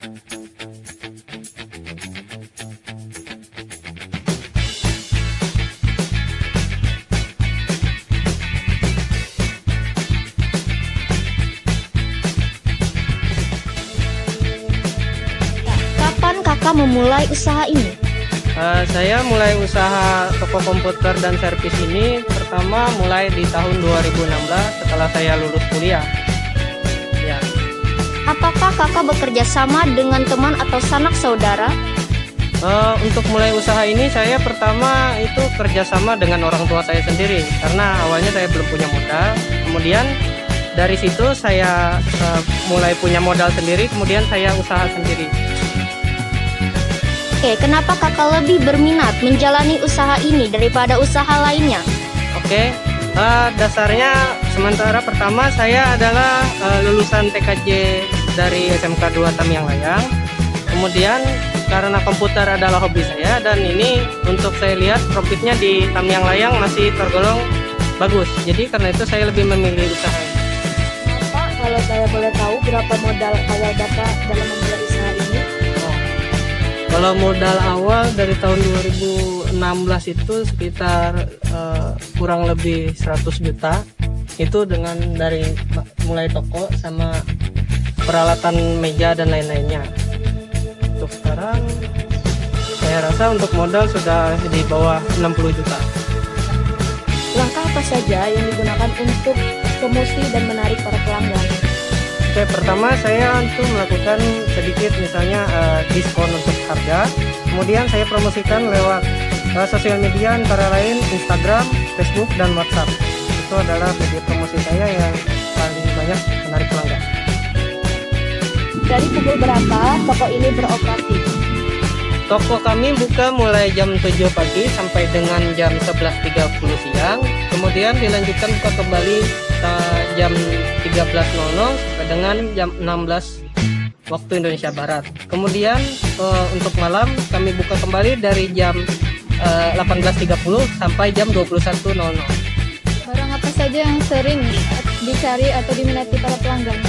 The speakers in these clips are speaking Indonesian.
Kapan kakak memulai usaha ini? Saya mulai usaha toko komputer dan servis ini pertama mulai di tahun 2016 setelah saya lulus kuliah. Ya. Apakah kakak bekerja sama dengan teman atau sanak saudara? Untuk mulai usaha ini saya pertama itu kerjasama dengan orang tua saya sendiri karena awalnya saya belum punya modal. Kemudian dari situ saya mulai punya modal sendiri, kemudian saya usaha sendiri. Oke, kenapa kakak lebih berminat menjalani usaha ini daripada usaha lainnya? Oke, dasarnya sementara pertama saya adalah lulusan TKJ dari SMK 2 Tamiang Layang. Kemudian karena komputer adalah hobi saya dan ini untuk saya lihat profitnya di Tamiang Layang masih tergolong bagus. Jadi karena itu saya lebih memilih usaha ini. Pak, kalau saya boleh tahu berapa modal awal bapak dalam memulai usaha ini? Kalau modal awal dari tahun 2016 itu sekitar kurang lebih 100 juta. Itu dengan dari mulai toko sama peralatan meja dan lain-lainnya. Untuk sekarang saya rasa untuk modal sudah di bawah 60 juta. Langkah apa saja yang digunakan untuk promosi dan menarik para pelanggan? Oke, pertama saya untuk melakukan sedikit misalnya diskon untuk harga. Kemudian saya promosikan lewat sosial media antara lain Instagram, Facebook, dan WhatsApp. Itu adalah media promosi saya yang paling banyak menarik pelanggan. Dari pukul berapa toko ini beroperasi? Toko kami buka mulai jam 7 pagi sampai dengan jam 11.30 siang. Kemudian dilanjutkan buka kembali jam 13.00 sampai dengan jam 16 waktu Indonesia Barat. Kemudian untuk malam kami buka kembali dari jam 18.30 sampai jam 21.00. Barang apa saja yang sering dicari atau diminati para pelanggan?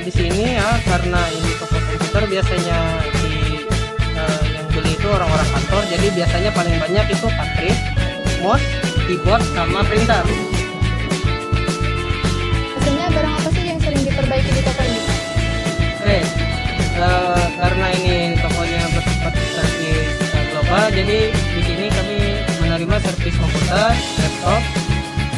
Di sini ya karena ini toko komputer biasanya yang beli itu orang-orang kantor, jadi biasanya paling banyak itu cartridge, mouse, keyboard, sama printer. Biasanya barang apa sih yang sering diperbaiki di toko ini? Oke, karena ini tokonya bersifat servis global, jadi di sini kami menerima servis komputer, laptop,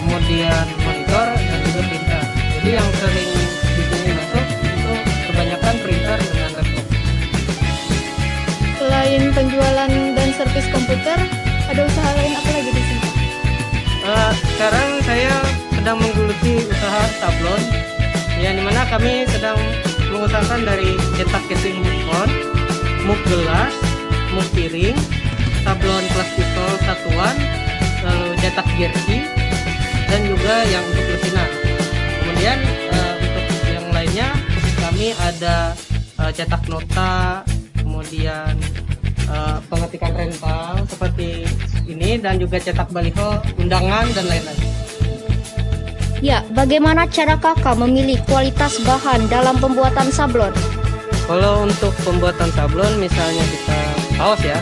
kemudian monitor dan juga printer. Jadi yang sering di sini masuk itu kebanyakan printer dengan laptop. Selain penjualan dan servis komputer, ada usaha lain apa lagi di sini? Sekarang saya sedang menggeluti usaha sablon, yang dimana kami sedang mengusahakan dari cetak casing mug, mug gelas, mug piring, sablon kelas pistol satuan, lalu cetak jersey, dan juga yang untuk lusinan. Kemudian untuk yang lainnya kami ada cetak nota, kemudian pengetikan rental seperti ini, dan juga cetak baliho, undangan, dan lain-lain. Ya, bagaimana cara kakak memilih kualitas bahan dalam pembuatan sablon? Kalau untuk pembuatan sablon, misalnya kita kaos ya,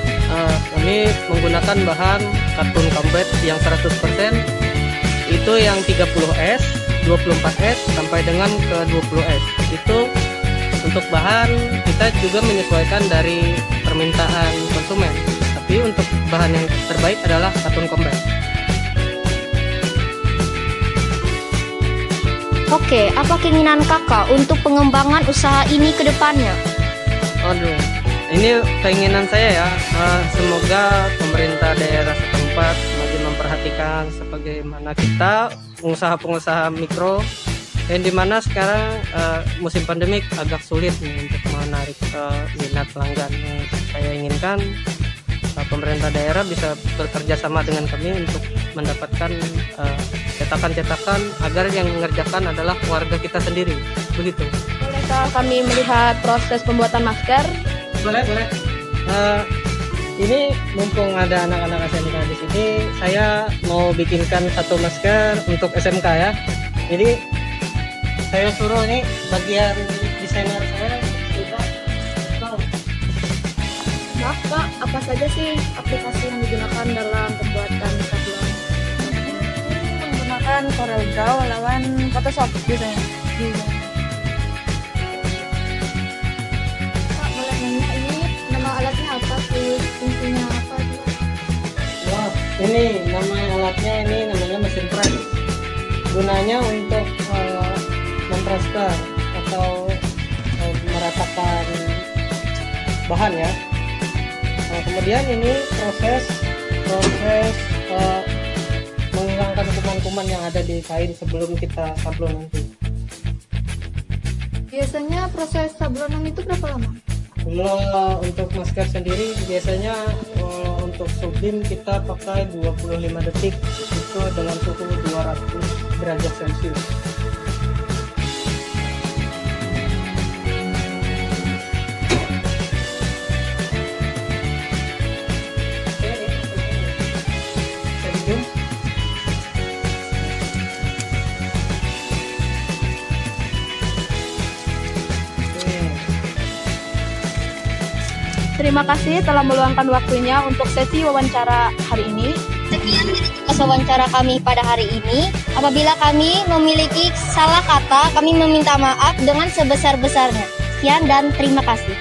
kami menggunakan bahan katun kampret yang 100%, itu yang 30S, 24S, sampai dengan ke 20S. Itu untuk bahan kita juga menyesuaikan dari permintaan konsumen. Tapi untuk bahan yang terbaik adalah katun kampret. Oke, apa keinginan kakak untuk pengembangan usaha ini ke depannya? Aduh, ini keinginan saya ya. Semoga pemerintah daerah setempat semakin memperhatikan sebagaimana kita pengusaha-pengusaha mikro, yang dimana sekarang musim pandemik agak sulit nih untuk menarik minat pelanggan. Saya inginkan pemerintah daerah bisa bekerja sama dengan kami untuk mendapatkan cetakan-cetakan agar yang mengerjakan adalah warga kita sendiri. Begitu. Bolehkah kami melihat proses pembuatan masker? Boleh. Ini mumpung ada anak-anak SMK di sini, saya mau bikinkan satu masker untuk SMK ya. Jadi saya suruh nih bagian desainer saya juga Maaf Kak, apa saja sih aplikasi yang digunakan dalam pembuatan sablon? Menggunakan CorelDRAW lawan Photoshop biasanya. Kak, boleh nanya ini nama alatnya apa sih? Fungsinya apa sih? Wah, ini nama alatnya ini namanya mesin press. Gunanya untuk mentransfer atau meratakan bahan ya. Kemudian ini proses menghilangkan kuman-kuman yang ada di kain sebelum kita sablon nanti. Biasanya proses sablonan itu berapa lama? Kalau untuk masker sendiri biasanya untuk sublim kita pakai 25 detik itu dalam suhu 200 derajat Celcius. Terima kasih telah meluangkan waktunya untuk sesi wawancara hari ini. Sekian tugas wawancara kami pada hari ini. Apabila kami memiliki salah kata, kami meminta maaf dengan sebesar-besarnya. Sekian dan terima kasih.